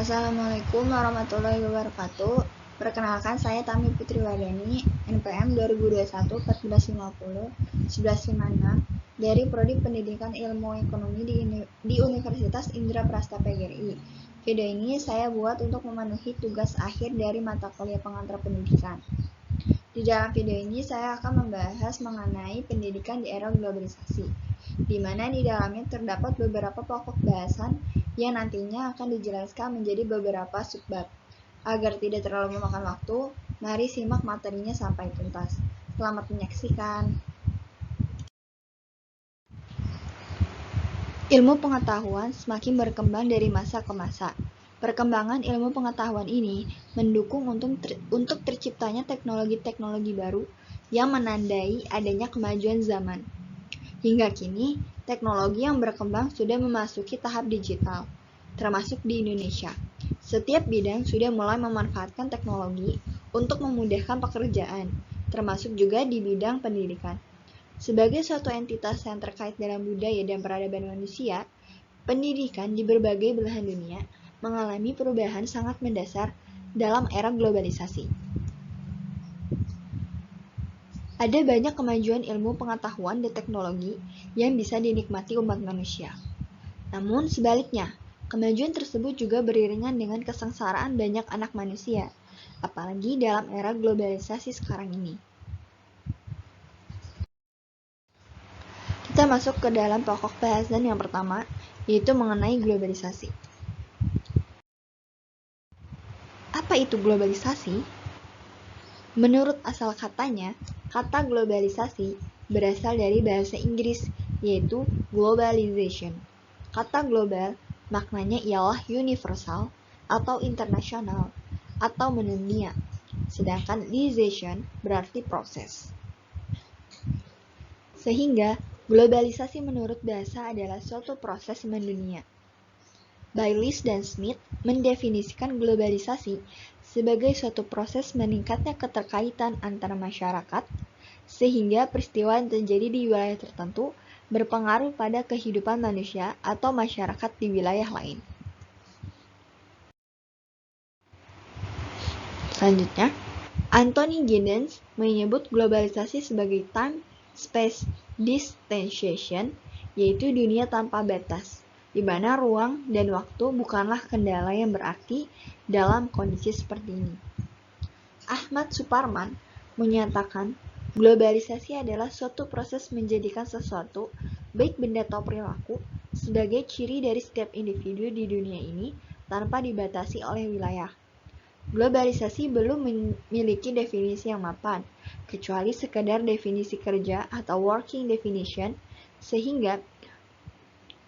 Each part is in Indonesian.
Assalamualaikum warahmatullahi wabarakatuh. Perkenalkan, saya Tami Putri Wardani, NPM 2021 1450 1156 dari Prodi Pendidikan Ilmu Ekonomi di Universitas Indraprasta PGRI. Video ini saya buat untuk memenuhi tugas akhir dari mata kuliah pengantar pendidikan. Di dalam video ini saya akan membahas mengenai pendidikan di era globalisasi, di mana di dalamnya terdapat beberapa pokok bahasan yang nantinya akan dijelaskan menjadi beberapa subbab. Agar tidak terlalu memakan waktu, mari simak materinya sampai tuntas. Selamat menyaksikan. Ilmu pengetahuan semakin berkembang dari masa ke masa. Perkembangan ilmu pengetahuan ini mendukung untuk terciptanya teknologi-teknologi baru yang menandai adanya kemajuan zaman. Hingga kini, teknologi yang berkembang sudah memasuki tahap digital, termasuk di Indonesia. Setiap bidang sudah mulai memanfaatkan teknologi untuk memudahkan pekerjaan, termasuk juga di bidang pendidikan. Sebagai suatu entitas yang terkait dalam budaya dan peradaban manusia, pendidikan di berbagai belahan dunia mengalami perubahan sangat mendasar dalam era globalisasi. Ada banyak kemajuan ilmu pengetahuan dan teknologi yang bisa dinikmati umat manusia. Namun sebaliknya, kemajuan tersebut juga beriringan dengan kesengsaraan banyak anak manusia, apalagi dalam era globalisasi sekarang ini. Kita masuk ke dalam pokok bahasan yang pertama, yaitu mengenai globalisasi. Apa itu globalisasi? Menurut asal katanya, kata globalisasi berasal dari bahasa Inggris, yaitu globalization. Kata global maknanya ialah universal atau internasional atau mendunia, sedangkan ization berarti proses. Sehingga globalisasi menurut bahasa adalah suatu proses mendunia. Baylis dan Smith mendefinisikan globalisasi sebagai suatu proses meningkatnya keterkaitan antara masyarakat, sehingga peristiwa yang terjadi di wilayah tertentu berpengaruh pada kehidupan manusia atau masyarakat di wilayah lain. Selanjutnya, Anthony Giddens menyebut globalisasi sebagai time, space, distanciation, yaitu dunia tanpa batas, di mana ruang dan waktu bukanlah kendala yang berarti dalam kondisi seperti ini. Ahmad Suparman menyatakan globalisasi adalah suatu proses menjadikan sesuatu, baik benda atau perilaku, sebagai ciri dari setiap individu di dunia ini tanpa dibatasi oleh wilayah. Globalisasi belum memiliki definisi yang mapan, kecuali sekadar definisi kerja atau working definition, sehingga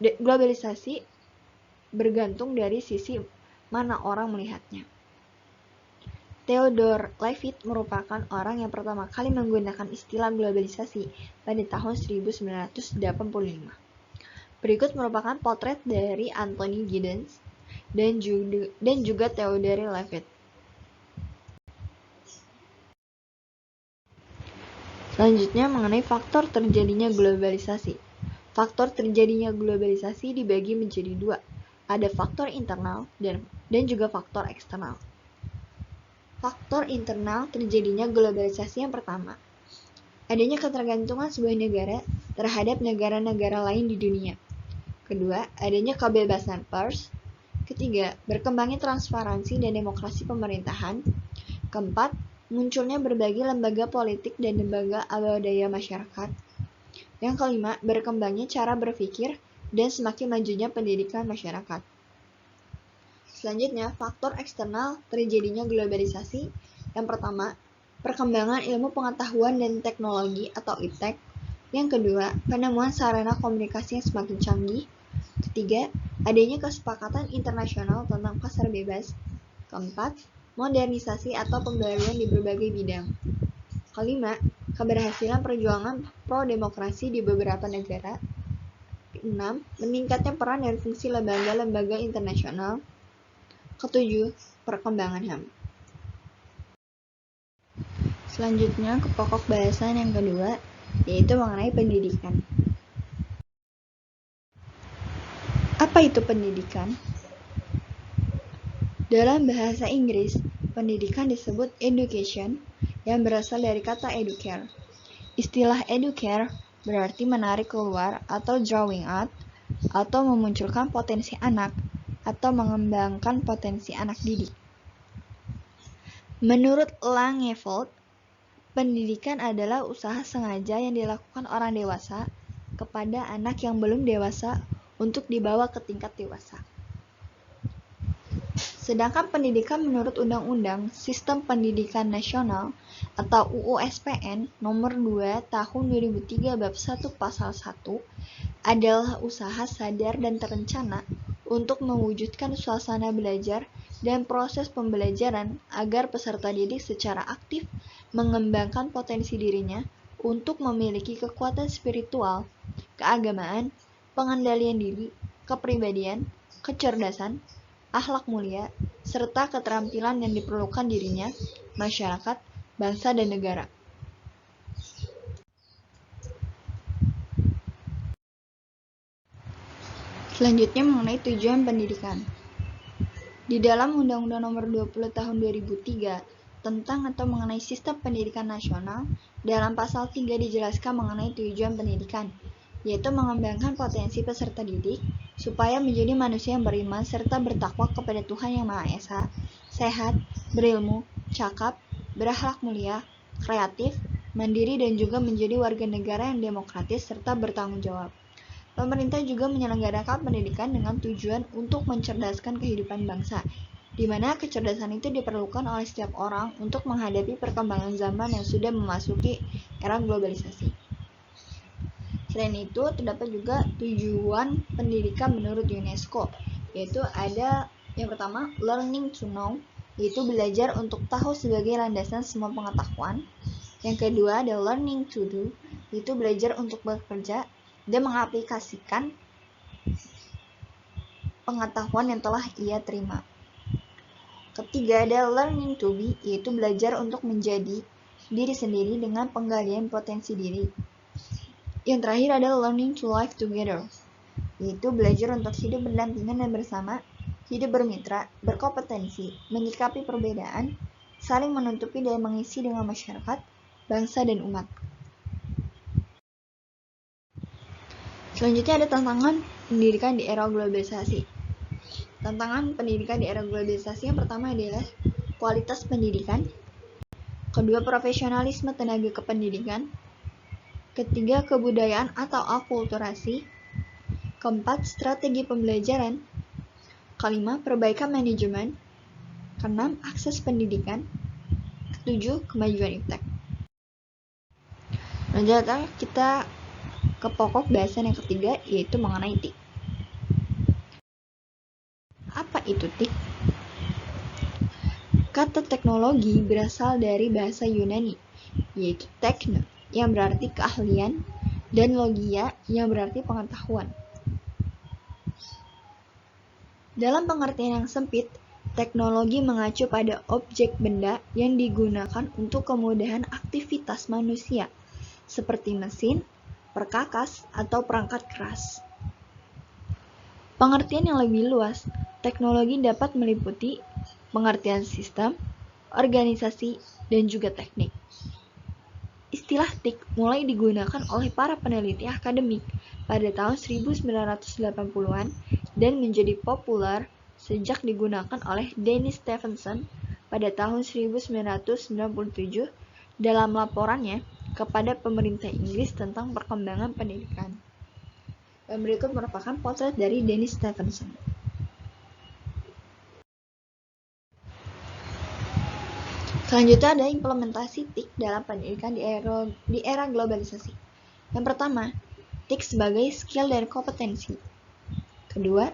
globalisasi bergantung dari sisi mana orang melihatnya. Theodore Levitt merupakan orang yang pertama kali menggunakan istilah globalisasi pada tahun 1985. Berikut merupakan potret dari Anthony Giddens dan juga Theodore Levitt. Selanjutnya mengenai faktor terjadinya globalisasi. Faktor terjadinya globalisasi dibagi menjadi dua. Ada faktor internal dan juga faktor eksternal. Faktor internal terjadinya globalisasi yang pertama, adanya ketergantungan sebuah negara terhadap negara-negara lain di dunia. Kedua, adanya kebebasan pers. Ketiga, berkembangnya transparansi dan demokrasi pemerintahan. Keempat, munculnya berbagai lembaga politik dan lembaga swadaya masyarakat. Yang kelima, berkembangnya cara berpikir dan semakin majunya pendidikan masyarakat. Selanjutnya, faktor eksternal terjadinya globalisasi. Yang pertama, perkembangan ilmu pengetahuan dan teknologi atau iptek. Yang kedua, penemuan sarana komunikasi yang semakin canggih. Ketiga, adanya kesepakatan internasional tentang pasar bebas. Keempat, modernisasi atau pembaruan di berbagai bidang. Kelima, keberhasilan perjuangan pro-demokrasi di beberapa negara. Keenam, meningkatnya peran dan fungsi lembaga-lembaga internasional. Ketujuh, perkembangan HAM. Selanjutnya ke pokok bahasan yang kedua, yaitu mengenai pendidikan. Apa itu pendidikan? Dalam bahasa Inggris, pendidikan disebut education yang berasal dari kata educare. Istilah educare berarti menarik keluar atau drawing out atau memunculkan potensi anak atau mengembangkan potensi anak didik. Menurut Langevold, pendidikan adalah usaha sengaja yang dilakukan orang dewasa kepada anak yang belum dewasa untuk dibawa ke tingkat dewasa. Sedangkan pendidikan menurut Undang-Undang Sistem Pendidikan Nasional atau UU SPN nomor 2 tahun 2003 bab 1 pasal 1 adalah usaha sadar dan terencana untuk mewujudkan suasana belajar dan proses pembelajaran agar peserta didik secara aktif mengembangkan potensi dirinya untuk memiliki kekuatan spiritual, keagamaan, pengendalian diri, kepribadian, kecerdasan, akhlak mulia, serta keterampilan yang diperlukan dirinya, masyarakat, bangsa, dan negara. Selanjutnya mengenai tujuan pendidikan. Di dalam Undang-Undang Nomor 20 Tahun 2003 tentang atau mengenai Sistem Pendidikan Nasional, dalam pasal 3 dijelaskan mengenai tujuan pendidikan, yaitu mengembangkan potensi peserta didik supaya menjadi manusia yang beriman serta bertakwa kepada Tuhan Yang Maha Esa, sehat, berilmu, cakap, berakhlak mulia, kreatif, mandiri, dan juga menjadi warga negara yang demokratis serta bertanggung jawab. Pemerintah juga menyelenggarakan pendidikan dengan tujuan untuk mencerdaskan kehidupan bangsa, di mana kecerdasan itu diperlukan oleh setiap orang untuk menghadapi perkembangan zaman yang sudah memasuki era globalisasi. Selain itu, terdapat juga tujuan pendidikan menurut UNESCO, yaitu ada yang pertama, learning to know, yaitu belajar untuk tahu sebagai landasan semua pengetahuan. Yang kedua, ada learning to do, yaitu belajar untuk bekerja dan mengaplikasikan pengetahuan yang telah ia terima. Ketiga, ada learning to be, yaitu belajar untuk menjadi diri sendiri dengan penggalian potensi diri. Yang terakhir ada learning to live together, yaitu belajar untuk hidup berdampingan dan bersama, hidup bermitra, berkompetensi, menyikapi perbedaan, saling menutupi dan mengisi dengan masyarakat, bangsa, dan umat. Selanjutnya ada tantangan pendidikan di era globalisasi. Tantangan pendidikan di era globalisasi yang pertama adalah kualitas pendidikan, kedua profesionalisme tenaga kependidikan, ketiga kebudayaan atau akulturasi, keempat strategi pembelajaran, kelima perbaikan manajemen, keenam akses pendidikan, ketujuh kemajuan iptek. Lanjutnya kita ke pokok bahasan yang ketiga, yaitu mengenai TIK. Apa itu TIK? Kata teknologi berasal dari bahasa Yunani, yaitu tekno, yang berarti keahlian, dan logia, yang berarti pengetahuan. Dalam pengertian yang sempit, teknologi mengacu pada objek benda yang digunakan untuk kemudahan aktivitas manusia, seperti mesin, perkakas, atau perangkat keras. Pengertian yang lebih luas, teknologi dapat meliputi pengertian sistem, organisasi, dan juga teknik. Istilah TIK mulai digunakan oleh para peneliti akademik pada tahun 1980-an dan menjadi populer sejak digunakan oleh Dennis Stephenson pada tahun 1997 dalam laporannya kepada pemerintah Inggris tentang perkembangan pendidikan. Dan berikut merupakan potret dari Dennis Stephenson. Selanjutnya ada implementasi TIK dalam pendidikan di era globalisasi. Yang pertama, TIK sebagai skill dan kompetensi. Kedua,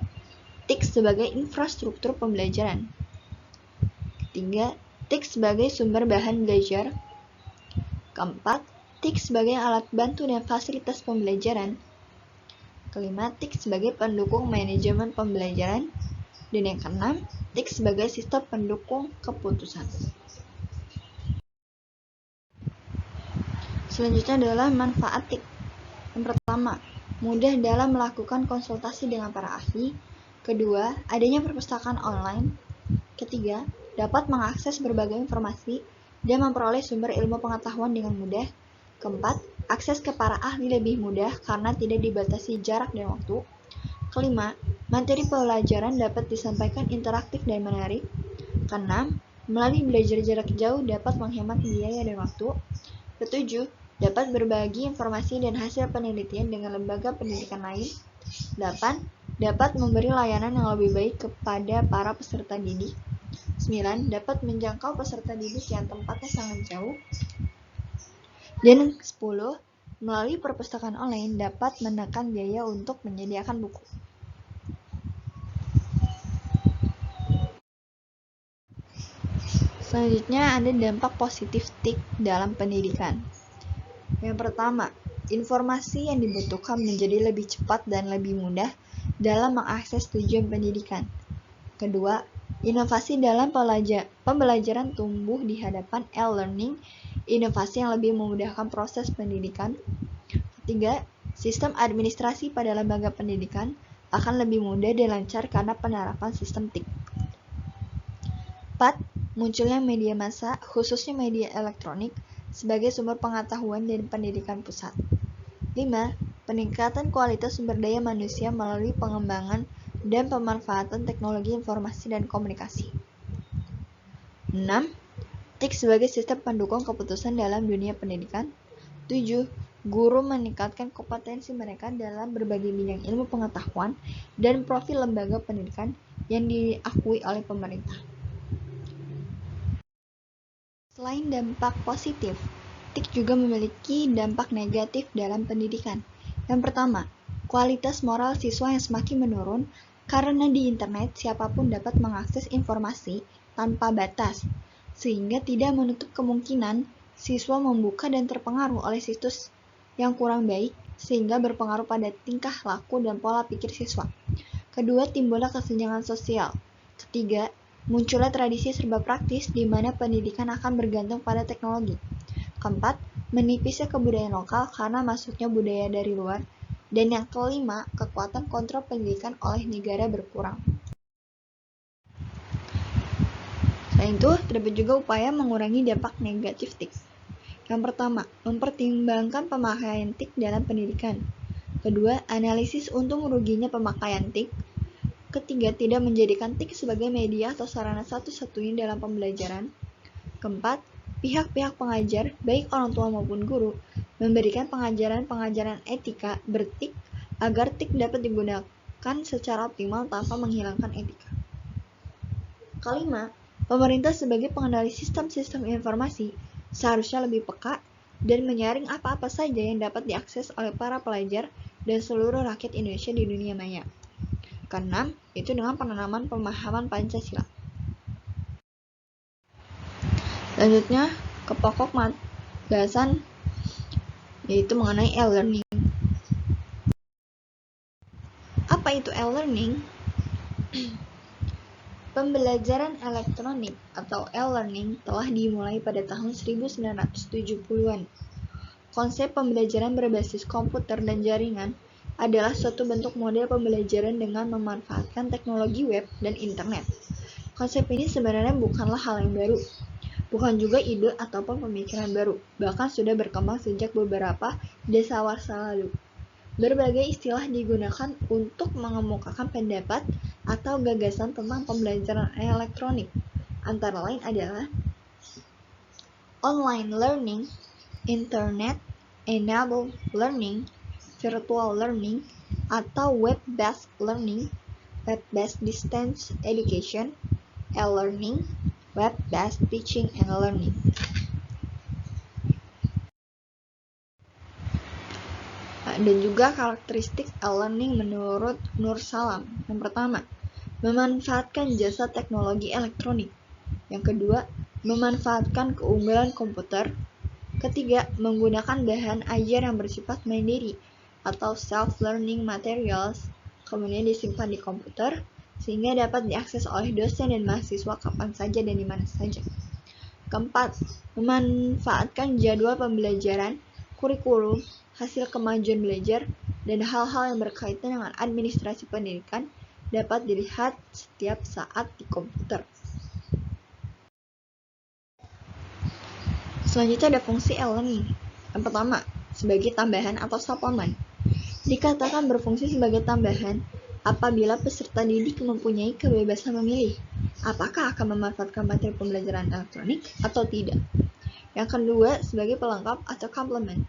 TIK sebagai infrastruktur pembelajaran. Ketiga, TIK sebagai sumber bahan belajar. Keempat, TIK sebagai alat bantu dan fasilitas pembelajaran. Kelima, TIK sebagai pendukung manajemen pembelajaran. Dan yang keenam, TIK sebagai sistem pendukung keputusan. Selanjutnya adalah manfaat TIK. Yang pertama, mudah dalam melakukan konsultasi dengan para ahli. Kedua, adanya perpustakaan online. Ketiga, dapat mengakses berbagai informasi dan memperoleh sumber ilmu pengetahuan dengan mudah. Keempat, akses ke para ahli lebih mudah karena tidak dibatasi jarak dan waktu. Kelima, materi pelajaran dapat disampaikan interaktif dan menarik. Keenam, melalui belajar jarak jauh dapat menghemat biaya dan waktu. Ketujuh, dapat berbagi informasi dan hasil penelitian dengan lembaga pendidikan lain. 8. Dapat memberi layanan yang lebih baik kepada para peserta didik. 9. Dapat menjangkau peserta didik yang tempatnya sangat jauh. Dan 10. Melalui perpustakaan online dapat menekan biaya untuk menyediakan buku. Selanjutnya ada dampak positif TIK dalam pendidikan. Yang pertama, informasi yang dibutuhkan menjadi lebih cepat dan lebih mudah dalam mengakses tujuan pendidikan. Kedua, inovasi dalam pembelajaran tumbuh di hadapan e-learning, inovasi yang lebih memudahkan proses pendidikan. Ketiga, sistem administrasi pada lembaga pendidikan akan lebih mudah dan lancar karena penerapan sistem TIK. 4. Munculnya media massa, khususnya media elektronik, sebagai sumber pengetahuan dan pendidikan pusat. 5. Peningkatan kualitas sumber daya manusia melalui pengembangan dan pemanfaatan teknologi informasi dan komunikasi. 6. TIK sebagai sistem pendukung keputusan dalam dunia pendidikan. 7. Guru meningkatkan kompetensi mereka dalam berbagai bidang ilmu pengetahuan dan profil lembaga pendidikan yang diakui oleh pemerintah. Selain dampak positif, TIK juga memiliki dampak negatif dalam pendidikan. Yang pertama, kualitas moral siswa yang semakin menurun karena di internet siapapun dapat mengakses informasi tanpa batas, sehingga tidak menutup kemungkinan siswa membuka dan terpengaruh oleh situs yang kurang baik, sehingga berpengaruh pada tingkah laku dan pola pikir siswa. Kedua, timbullah kesenjangan sosial. Ketiga, munculnya tradisi serba praktis di mana pendidikan akan bergantung pada teknologi. Keempat, menipisnya kebudayaan lokal karena masuknya budaya dari luar. Dan yang kelima, kekuatan kontrol pendidikan oleh negara berkurang. Selain itu, terdapat juga upaya mengurangi dampak negatif TIK. Yang pertama, mempertimbangkan pemakaian TIK dalam pendidikan. Kedua, analisis untung ruginya pemakaian TIK. Ketiga, tidak menjadikan TIK sebagai media atau sarana satu-satunya dalam pembelajaran. Keempat, pihak-pihak pengajar, baik orang tua maupun guru, memberikan pengajaran etika ber-TIK agar TIK dapat digunakan secara optimal tanpa menghilangkan etika. Kelima, pemerintah sebagai pengendali sistem-sistem informasi seharusnya lebih peka dan menyaring apa-apa saja yang dapat diakses oleh para pelajar dan seluruh rakyat Indonesia di dunia maya. Keenam, itu dengan penanaman pemahaman Pancasila. Selanjutnya, ke pokok bahasan yaitu mengenai e-learning. Apa itu e-learning? Pembelajaran elektronik atau e-learning telah dimulai pada tahun 1970-an. Konsep pembelajaran berbasis komputer dan jaringan adalah suatu bentuk model pembelajaran dengan memanfaatkan teknologi web dan internet. Konsep ini sebenarnya bukanlah hal yang baru, bukan juga ide ataupun pemikiran baru, bahkan sudah berkembang sejak beberapa dasawarsa lalu. Berbagai istilah digunakan untuk mengemukakan pendapat atau gagasan tentang pembelajaran elektronik, antara lain adalah online learning, internet enabled learning, virtual learning, atau web-based learning, web-based distance education, e-learning, web-based teaching and learning. Dan juga karakteristik e-learning menurut Nur Salam. Yang pertama, memanfaatkan jasa teknologi elektronik. Yang kedua, memanfaatkan keunggulan komputer. Ketiga, menggunakan bahan ajar yang bersifat mandiri atau self-learning materials, kemudian disimpan di komputer, sehingga dapat diakses oleh dosen dan mahasiswa kapan saja dan di mana saja. Keempat, memanfaatkan jadwal pembelajaran, kurikulum, hasil kemajuan belajar, dan hal-hal yang berkaitan dengan administrasi pendidikan dapat dilihat setiap saat di komputer. Selanjutnya ada fungsi e-learning. Yang pertama, sebagai tambahan atau suplemen. Dikatakan berfungsi sebagai tambahan apabila peserta didik mempunyai kebebasan memilih apakah akan memanfaatkan materi pembelajaran elektronik atau tidak. Yang kedua, sebagai pelengkap atau komplement.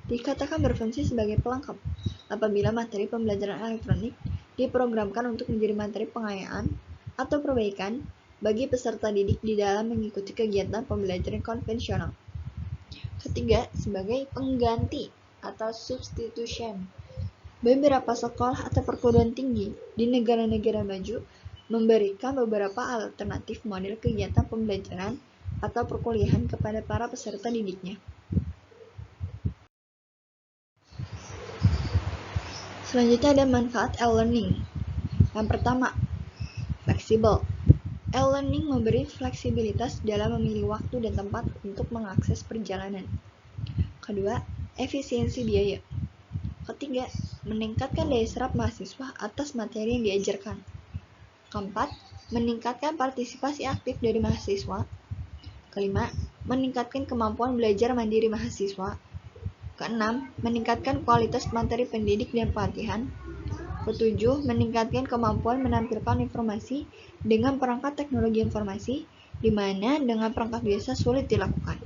Dikatakan berfungsi sebagai pelengkap apabila materi pembelajaran elektronik diprogramkan untuk menjadi materi pengayaan atau perbaikan bagi peserta didik di dalam mengikuti kegiatan pembelajaran konvensional. Ketiga, sebagai pengganti atau substitution. Beberapa sekolah atau perguruan tinggi di negara-negara maju memberikan beberapa alternatif model kegiatan pembelajaran atau perkuliahan kepada para peserta didiknya. Selanjutnya ada manfaat e-learning. Yang pertama, fleksibel. E-learning memberi fleksibilitas dalam memilih waktu dan tempat untuk mengakses perjalanan. Kedua, efisiensi biaya. Ketiga, meningkatkan daya serap mahasiswa atas materi yang diajarkan. Keempat, meningkatkan partisipasi aktif dari mahasiswa. Kelima, meningkatkan kemampuan belajar mandiri mahasiswa. Keenam, meningkatkan kualitas materi pendidik dan pelatihan. Ketujuh, meningkatkan kemampuan menampilkan informasi dengan perangkat teknologi informasi, di mana dengan perangkat biasa sulit dilakukan.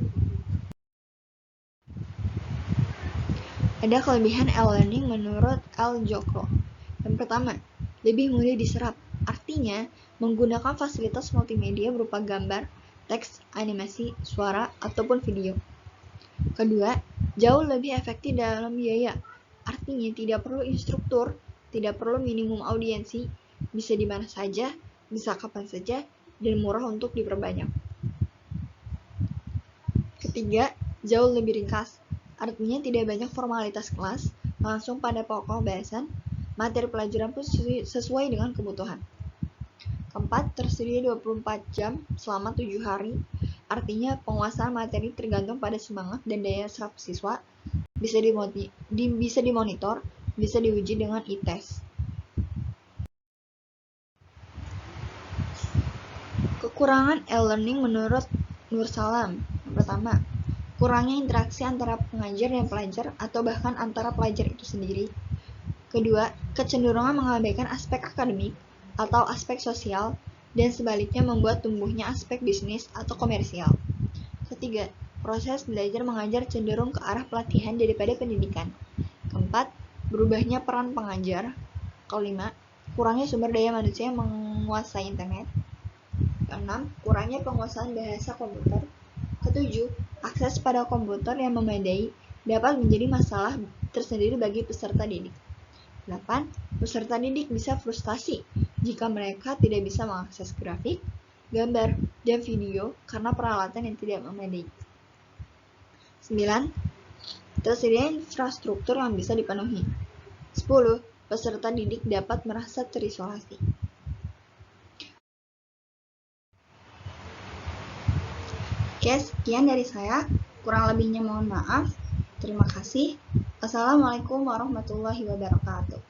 Ada kelebihan e-learning menurut Al Jokro. Yang pertama, lebih mudah diserap. Artinya, menggunakan fasilitas multimedia berupa gambar, teks, animasi, suara, ataupun video. Kedua, jauh lebih efektif dalam biaya. Artinya, tidak perlu instruktur, tidak perlu minimum audiensi, bisa di mana saja, bisa kapan saja, dan murah untuk diperbanyak. Ketiga, jauh lebih ringkas. Artinya tidak banyak formalitas kelas, langsung pada pokok bahasan, materi pelajaran pun sesuai dengan kebutuhan. Keempat, tersedia 24 jam selama 7 hari, artinya penguasaan materi tergantung pada semangat dan daya serap siswa, bisa dimonitor, bisa diuji dengan e-test. Kekurangan e-learning menurut Nur Salam. Yang pertama, kurangnya interaksi antara pengajar dan pelajar atau bahkan antara pelajar itu sendiri. Kedua, kecenderungan mengabaikan aspek akademik atau aspek sosial dan sebaliknya membuat tumbuhnya aspek bisnis atau komersial. Ketiga, proses belajar mengajar cenderung ke arah pelatihan daripada pendidikan. Keempat, berubahnya peran pengajar. Kelima, kurangnya sumber daya manusia yang menguasai internet. Keenam, kurangnya penguasaan bahasa komputer. Ketujuh, akses pada komputer yang memadai dapat menjadi masalah tersendiri bagi peserta didik. 8. Peserta didik bisa frustasi jika mereka tidak bisa mengakses grafik, gambar, dan video karena peralatan yang tidak memadai. 9. Tersedia infrastruktur yang bisa dipenuhi. 10. Peserta didik dapat merasa terisolasi. Oke, sekian dari saya. Kurang lebihnya mohon maaf. Terima kasih. Wassalamualaikum warahmatullahi wabarakatuh.